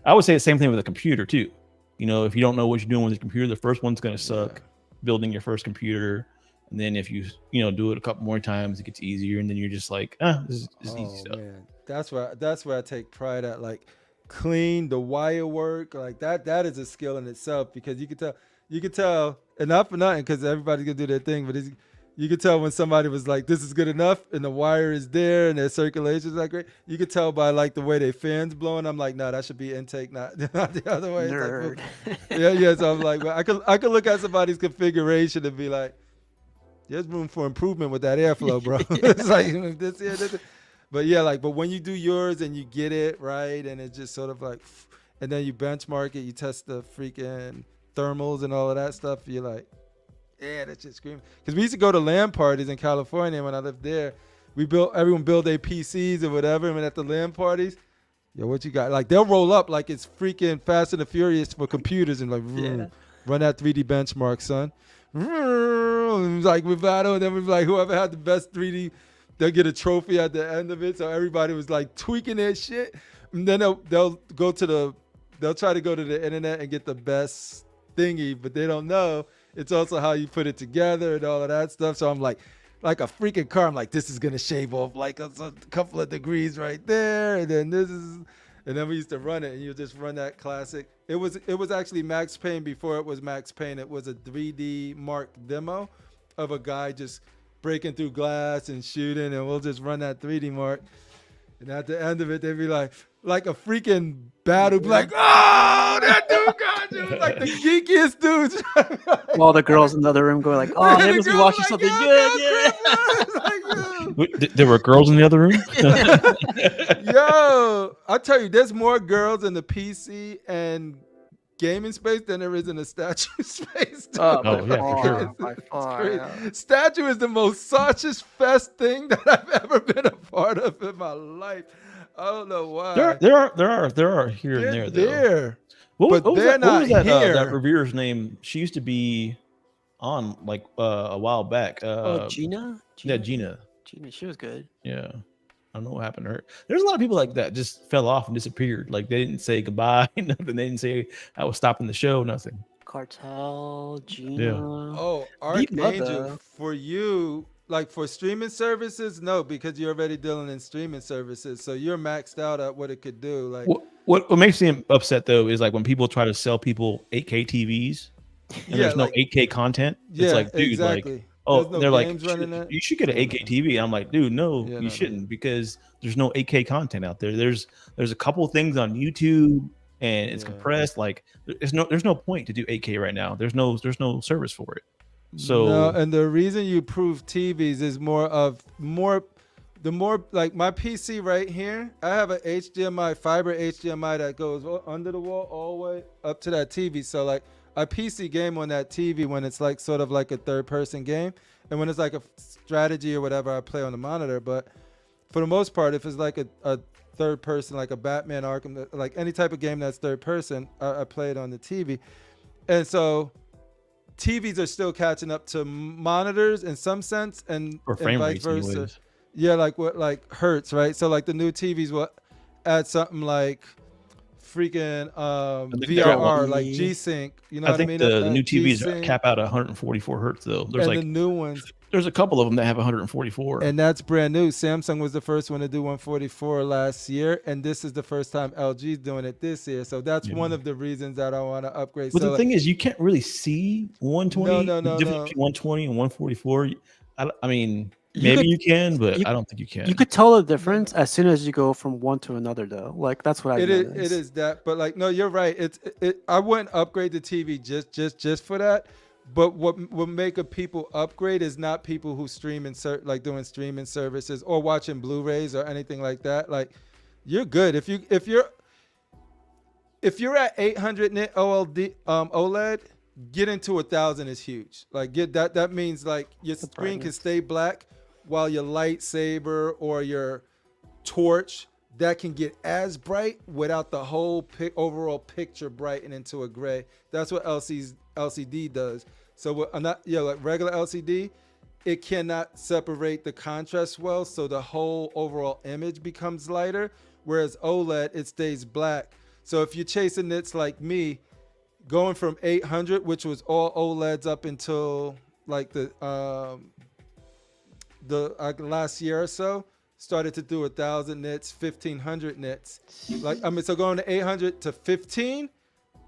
I would say the same thing with a computer too. If you don't know what you're doing with your computer, the first one's going to suck. Building your first computer, and then if you do it a couple more times, it gets easier, and then you're just like, this is easy stuff. Man. That's where I take pride at. Like clean the wire work, like that is a skill in itself because you could tell, and not for nothing because everybody's gonna do their thing, but you could tell when somebody was like, this is good enough, and the wire is there, and their circulation is like great. You could tell by like the way their fans blowing. I'm like, no, that should be intake, not the other way. Nerd. Like, so I'm like, well, I could look at somebody's configuration and be like, there's room for improvement with that airflow, bro. It's like this. But when you do yours and you get it right, and it's just sort of like, and then you benchmark it, you test the freaking thermals and all of that stuff. You're like. Yeah, that's just screaming. Because we used to go to LAN parties in California when I lived there. Everyone build their PCs or whatever. And at the LAN parties, what you got? Like they'll roll up like it's freaking Fast and the Furious for computers and like run that 3D benchmark, son. Like we battle, and then we like whoever had the best 3D, they'll get a trophy at the end of it. So everybody was like tweaking their shit, and then they'll try to go to the internet and get the best thingy, but they don't know. It's also how you put it together and all of that stuff. So I'm like a freaking car. I'm like, this is going to shave off like a couple of degrees right there. And then and then we used to run it and you just run that classic. It was actually Max Payne before it was Max Payne. It was a 3D Mark demo of a guy just breaking through glass and shooting. And we'll just run that 3D Mark. And at the end of it, they'd be like a freaking battle, like, oh, that dude got you. Like the geekiest dudes. All the girls in the other room going like, oh, they must be watching something good. There were girls in the other room? Yo, I'll tell you, there's more girls in the PC and gaming space than there is in a statue space. Dude. Oh, yeah, for sure. By far, Crazy. yeah. Statue is the most sausage fest thing that I've ever been a part of in my life. I don't know why. There are here and there though. There. What But was they're that? What was not that? here. That reviewer's name? She used to be on like a while back. Gina? Yeah, Gina. Gina, she was good. Yeah. I don't know what happened to her. There's a lot of people like that just fell off and disappeared. Like they didn't say goodbye, nothing. They didn't say I was stopping the show, nothing. Cartel, Gina. Yeah. Oh, Deep Archangel, Mother. for you, like for streaming services, no, because you're already dealing in streaming services. So you're maxed out at what it could do. Like What makes me upset though is like when people try to sell people 8K TVs and there's no 8K content. It's like, dude, exactly. like, oh, There's no they're like, games running it. you should get an 8K TV. I'm like, dude, no, Yeah, you no, shouldn't because there's no 8K content out there. There's a couple things on YouTube and it's compressed. Like there's no point to do 8K right now. There's no service for it. So no, and the reason you prove TVs is the more like my PC right here, I have a HDMI, fiber HDMI that goes under the wall all the way up to that TV. So like I PC game on that TV when it's like sort of like a third person game. And when it's like a strategy or whatever, I play on the monitor. But for the most part, if it's like a third person, like a Batman Arkham, like any type of game that's third person, I play it on the TV. And so TVs are still catching up to monitors in some sense and vice versa. Anyways. Yeah, like hertz, right? So like the new TVs will add something like freaking VRR, like G-Sync. You know what I mean? The new TVs G-Sync, cap out at 144 hertz though. There's and like the new ones. There's a couple of them that have 144. And that's brand new. Samsung was the first one to do 144 last year, and this is the first time LG's doing it this year. So that's one of the reasons that I want to upgrade. But so the thing is, you can't really see 120. No. Difference between 120 and 144. I mean, maybe you can, but I don't think you can. You could tell the difference as soon as you go from one to another, though. Like that's what I noticed. It is that, but like no, you're right. I wouldn't upgrade the TV just for that. But what make a people upgrade is not people who stream like doing streaming services or watching Blu-rays or anything like that. Like you're good if you're at 800 nit OLED, get into 1000 is huge. Like get that. That means like your screen can stay black while your lightsaber or your torch that can get as bright without the whole overall picture brighten into a gray. That's what LCD does. So like regular LCD, it cannot separate the contrast well, so the whole overall image becomes lighter. Whereas OLED, it stays black. So if you're chasing nits like me, going from 800, which was all OLEDs up until like the last year or so, started to do 1000 nits, 1500 nits. So going to 800 to 15.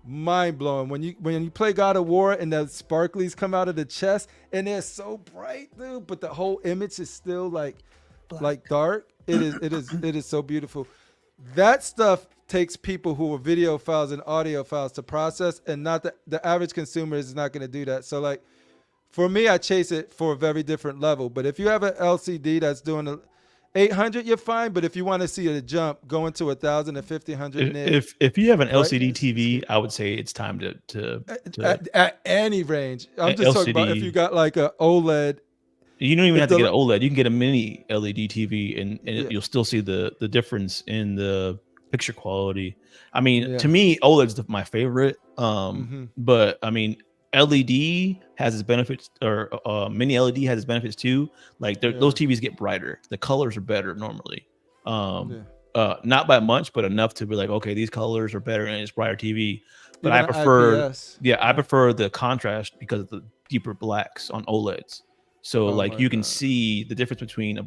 Mind blowing. When you play God of War and the sparklies come out of the chest and they're so bright, dude, but the whole image is still like dark. It is so beautiful. That stuff takes people who are video files and audio files to process, and not the average consumer is not going to do that. So like for me, I chase it for a very different level. But if you have an LCD that's doing 800, you're fine. But if you want to see a jump, go into 1000 and 1500 nit. If you have an LCD TV, I would say it's time to at any range. I'm just talking about if you got like a OLED. You don't even have to get an OLED. You can get a mini LED TV, and you'll still see the difference in the picture quality. I mean, to me, OLED's my favorite. But I mean, LED has its benefits, or mini LED has its benefits too. Like those TVs get brighter. The colors are better normally. Not by much, but enough to be like, okay, these colors are better and it's brighter TV. But I prefer, I prefer the contrast because of the deeper blacks on OLEDs. So like you can see the difference between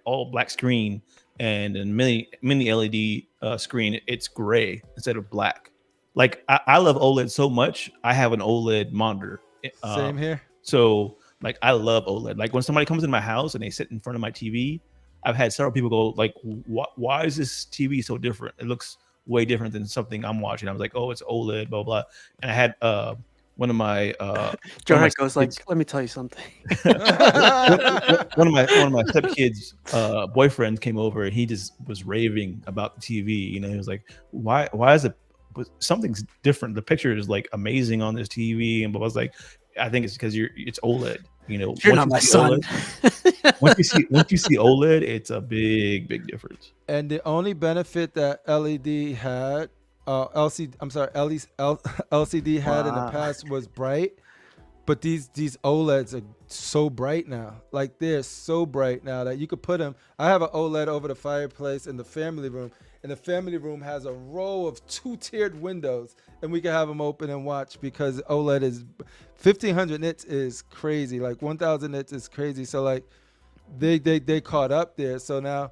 all black screen and a mini LED screen. It's gray instead of black. Like I love OLED so much. I have an OLED monitor. Same here. So like I love OLED. Like when somebody comes in my house and they sit in front of my TV, I've had several people go like, "Why is this TV so different? It looks way different than something I'm watching." I was like, "Oh, it's OLED, blah blah." And I had one of my Joe goes like, "Let me tell you something." one of my stepkids' boyfriend came over and he just was raving about the TV. You know, he was like, "Why is it something's different. The picture is like amazing on this TV, and but I was like, I think it's because it's OLED. You know, You're not my son. once you see OLED, it's a big difference. And the only benefit that LED had, LCD had in the past was bright. But these OLEDs are so bright now. Like they're so bright now that you could put them. I have an OLED over the fireplace in the family room, and the family room has a row of 2-tiered windows, and we can have them open and watch because OLED is 1500 nits is crazy. Like 1000 nits is crazy. So like they caught up there. So now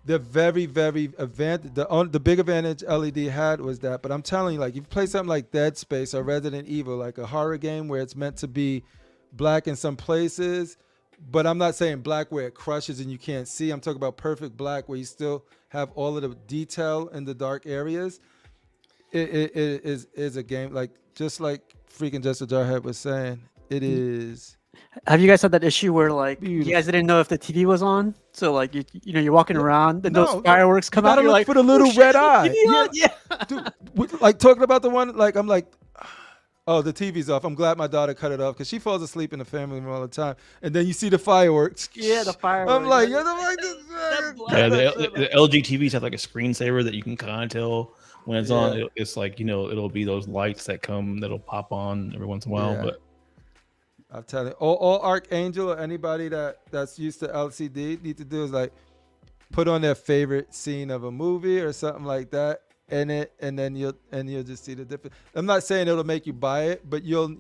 they're very advanced. The big advantage LED had was that. But I'm telling you, like, you play something like Dead Space or Resident Evil, like a horror game where it's meant to be black in some places, but I'm not saying black where it crushes and you can't see. I'm talking about perfect black where you still have all of the detail in the dark areas. It is a game like just like freaking Just a Jarhead was saying. It is. Have you guys had that issue where like Beautiful. you guys didn't know if the TV was on? So like you know you're walking around and those fireworks come out. You're like for the little red eye. Yeah. Dude, like talking about the one like I'm like, oh, the TV's off. I'm glad my daughter cut it off because she falls asleep in the family room all the time. And then you see the fireworks. Yeah, the fireworks. I'm like, you're the LG TVs have like a screensaver that you can kind of tell when it's on. It's like, you know, it'll be those lights that'll pop on every once in a while. But I'm telling you, all Archangel or anybody that's used to LCD need to do is like put on their favorite scene of a movie or something like that in it, and then you'll just see the difference. I'm not saying it'll make you buy it, but you'll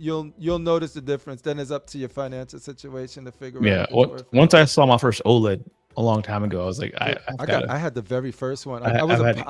notice the difference. Then it's up to your financial situation to figure out. Yeah, once I saw my first OLED a long time ago, I was like, I had the very first one. I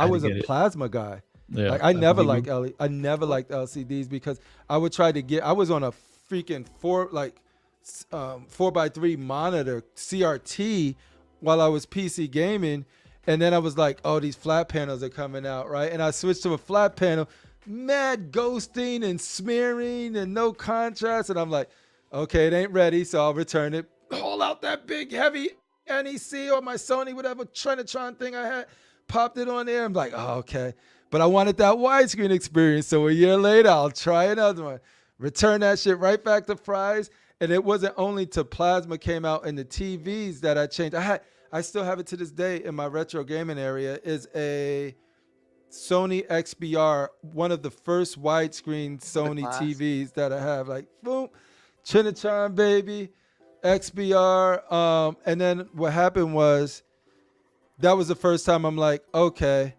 was a plasma guy. Yeah, like I never liked LCDs because I would try to get. I was on a freaking 4x3 monitor CRT while I was PC gaming, and then I was like, oh, these flat panels are coming out, right? And I switched to a flat panel, mad ghosting and smearing and no contrast, and I'm like, okay, it ain't ready, so I'll return it. Haul out that big heavy NEC or my Sony whatever Trinitron thing I had, popped it on there. I'm like, oh, okay, but I wanted that widescreen experience, so a year later I'll try another one. Return that shit right back to Fry's. And it wasn't only till plasma came out in the TVs that I changed. I still have it to this day in my retro gaming area, is a Sony XBR, one of the first widescreen Sony TVs that I have. Like, boom, Trinitron, baby, XBR. And then what happened was, that was the first time I'm like, okay,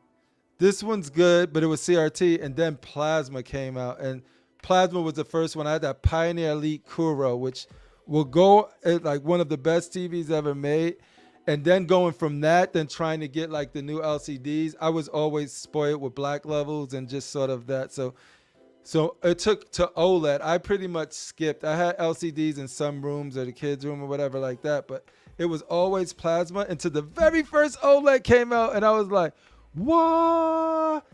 this one's good, but it was CRT. And then plasma came out. And plasma was the first one. I had that Pioneer Elite Kuro, which will go at like one of the best TVs ever made. And then going from that, then trying to get like the new LCDs, I was always spoiled with black levels and just sort of that. So it took to OLED. I pretty much skipped. I had LCDs in some rooms or the kids' room or whatever like that, but it was always plasma until the very first OLED came out, and I was like, what?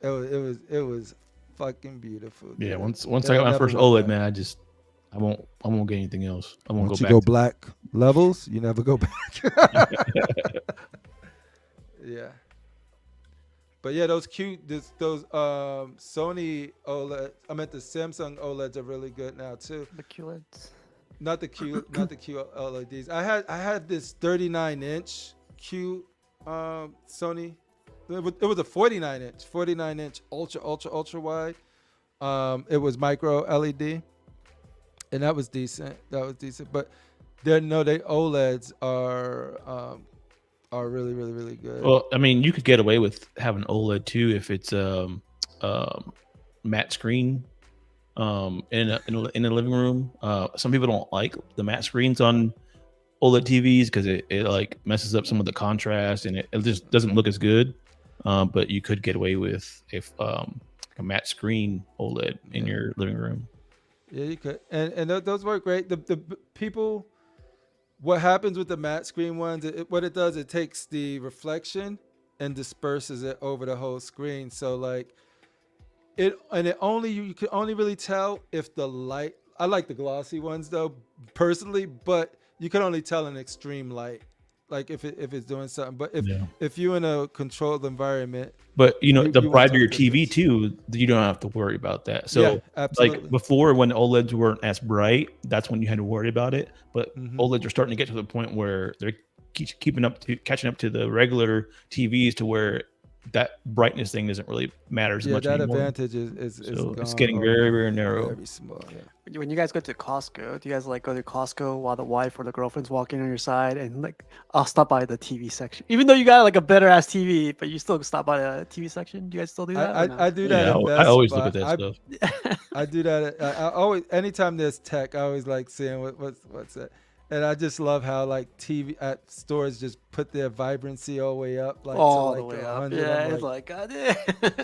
It was fucking beautiful. Dude. Yeah, once I got my first OLED, man, I won't get anything else. I won't Once go back. You go black levels, you never go back. Yeah. But yeah, those Sony OLED, I meant the Samsung OLEDs are really good now too. The QLEDs. Not the QLEDs. I had this 39-inch Q Sony. It was a 49-inch ultra wide. It was micro LED, and that was decent. But they OLEDs are really, really, really good. Well, I mean, you could get away with having OLED too if it's matte screen in a living room. Some people don't like the matte screens on OLED TVs because it like messes up some of the contrast and it just doesn't look as good. But you could get away with a matte screen OLED in your living room. Yeah, you could, and those work great. The people, what happens with the matte screen ones? What it does, it takes the reflection and disperses it over the whole screen. So like, you can only really tell if the light. I like the glossy ones though, personally, but you can only tell in extreme light. like if it's doing something. But if you're in a controlled environment, but the you brighter your want TV too, you don't have to worry about that. So yeah, absolutely. like before, when OLEDs weren't as bright, that's when you had to worry about it. But OLEDs are starting to get to the point where they're catching up to the regular TVs to where that brightness thing doesn't really matter as much that anymore. advantage is so it's getting very, very narrow. Very small. Yeah. When you guys go to Costco, do you guys like go to Costco while the wife or the girlfriend's walking on your side, and like I'll stop by the TV section, even though you got like a better ass TV, but you still stop by the TV section. Do you guys still do that? I do that. I always look at that stuff. I do that. I always, anytime there's tech, I always like seeing what's that. And I just love how like TV at stores just put their vibrancy all the way up, like all to, the like, way up. 100. Yeah, it's like God damn.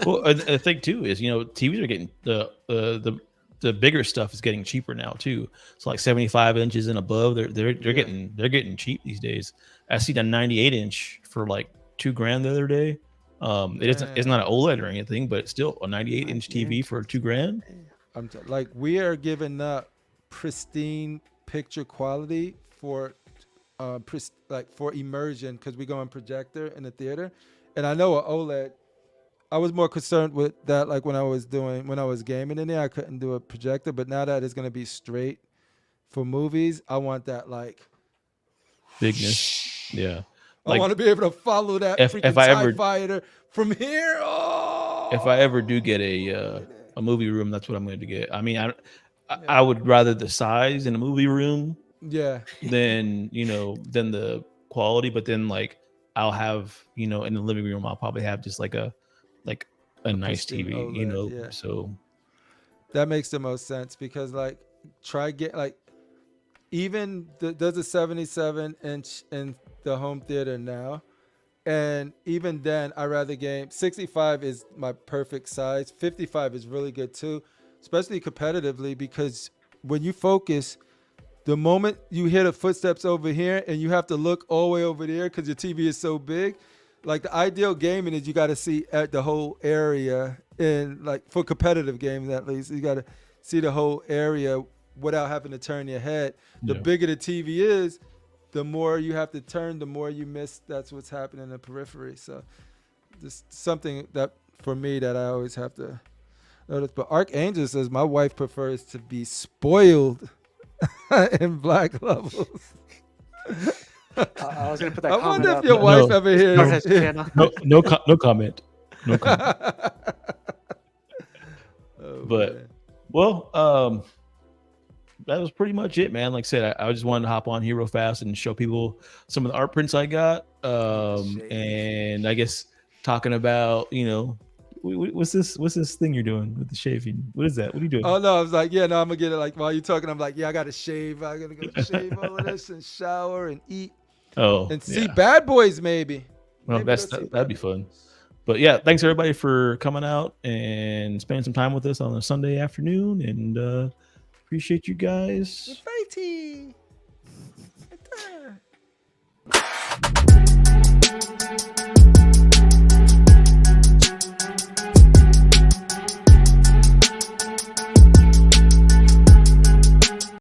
Well, the thing too is TVs are getting the bigger stuff is getting cheaper now too. So like 75 inches and above, they're getting cheap these days. I seen a 98 inch for like $2,000 the other day. It's not an OLED or anything, but it's still a 98 inch TV for $2,000. Like we are giving up pristine picture quality for for immersion because we go on projector in the theater, and I know an OLED. I was more concerned with that, like when I was gaming in there, I couldn't do a projector, but now that it's gonna be straight for movies, I want that like bigness. Yeah, I want to be able to follow that freaking TIE fighter from here. Oh, if I ever do get a movie room, that's what I'm going to get. I mean, I would rather the size in a movie room, than than the quality. But then like I'll have in the living room, I'll probably have just like a nice TV, OLED, So that makes the most sense because like even there's a 77 inch in the home theater now, and even then I rather game 65 is my perfect size. 55 is really good too, especially competitively, because when you focus, the moment you hear the footsteps over here and you have to look all the way over there because your TV is so big, like the ideal gaming is you got to see at the whole area, in like for competitive games at least, you got to see the whole area without having to turn your head. The bigger the TV is, the more you have to turn, the more you miss. That's what's happening in the periphery. So just something that for me that I always have to notice. But Archangel says my wife prefers to be spoiled in black levels. I was gonna put that. I comment wonder if up, your but- wife ever hears. no comment. No comment. But man. well, that was pretty much it, man. Like I said, I just wanted to hop on here real fast and show people some of the art prints I got. And I guess talking about, what's this thing you're doing with the shaving? What is that? What are you doing? Oh no, I was like, I'm gonna get it. Like while you're talking, I'm like, I gotta shave. I gotta go shave all of this and shower and eat. And see Bad Boys maybe. Well, that'd be fun. But yeah, thanks everybody for coming out and spending some time with us on a Sunday afternoon, and appreciate you guys. Fighty.